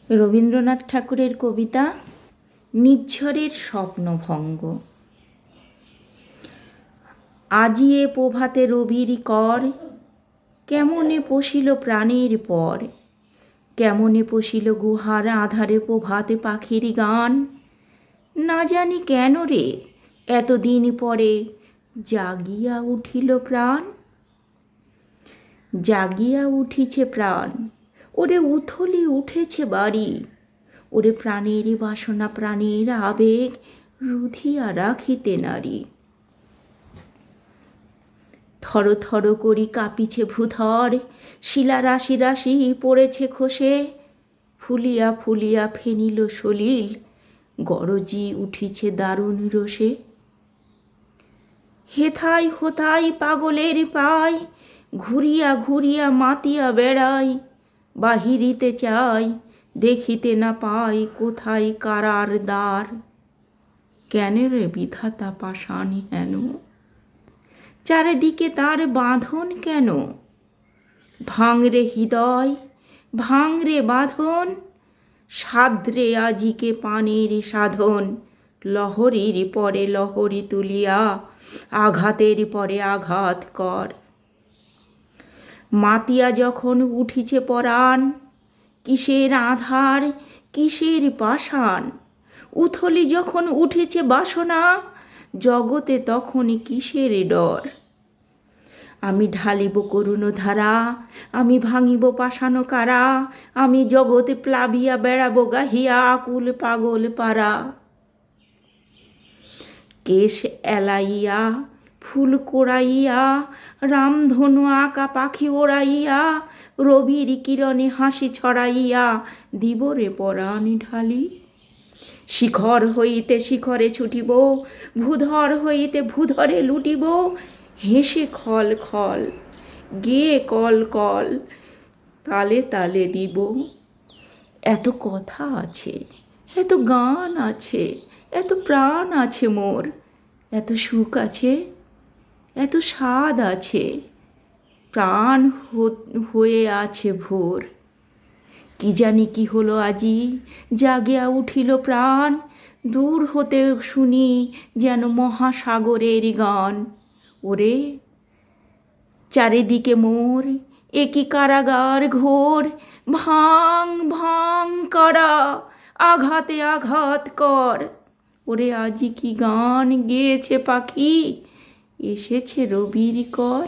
রবীন্দ্রনাথ ঠাকুরের কবিতা নিঝরের স্বপ্নভঙ্গ। আজিয়ে প্রভাতে রবির কর, কেমনে পশিল প্রাণের পর। কেমনে পশিল গুহার আধারে প্রভাতে পাখির গান। না জানি কেন রে এতদিন পরে জাগিয়া উঠিল প্রাণ। জাগিয়া উঠিছে প্রাণ, ওরে উথলি উঠেছে বাড়ি। ওরে প্রাণের বাসনা প্রাণের আবেগ রুধিয়া রাখিতে নারী। থর থর করি কাঁপিছে ভূধর, শিলা রাশি রাশি পড়েছে খসে। ফুলিয়া ফুলিয়া ফেনিল সলিল, গরজি উঠিছে দারুণ রোষে। হেথাই হোথাই পাগলের পায়, ঘুরিয়া ঘুরিয়া মাতিয়া বেড়াই। বাহিরিতে চাই দেখিতে না পাই, কোথায় কারার দ্বার। কেন রে বিধাতা পাষাণ হেন, চারিদিকে তার বাঁধন কেন। ভাঙরে হৃদয় ভাঙরে বাঁধন, সাধ্রে আজিকে পানের সাধন। লহরীর পরে লহরী তুলিয়া, আঘাতের পরে আঘাত কর। মাতিয়া যখন উঠিছে পরাণ, কিসের আধার কিসের পাষাণ। উথলি যখন উঠেছে বাসনা, জগতে তখন কিসের ডর। আমি ঢালিব করুণ ধারা, আমি ভাঙিব পাষাণ কারা। আমি জগতে প্লাবিয়া বেড়াবো গাহিয়া আকুল পাগল পারা। কেশ এলাইয়া ফুল কোড়াইয়া, রামধনু আঁকা পাখি ওড়াইয়া। রবির কিরণে হাসি ছড়াইয়া, দিবরে পরাণ ঢালি। শিখর হইতে শিখরে ছুটিব, ভূধর হইতে ভূধরে লুটিব। হেসে খল খল গেয়ে কল কল, তালে তালে দিব। এত কথা আছে, এত গান আছে, এত প্রাণ আছে মোর। এত সুখ আছে, এত স্বাদ আছে, প্রাণ হয়ে আছে ভোর। কি জানি কি হলো আজি, জাগিয়া উঠিল প্রাণ। দূর হতে শুনি যেন মহাসাগরের গান। ওরে চারিদিকে মোর একই কারাগার ঘোর। ভাঙ ভাঙ করা, আঘাতে আঘাত কর। ওরে আজি কি গান গেয়েছে পাখি, এসেছে রবির কর।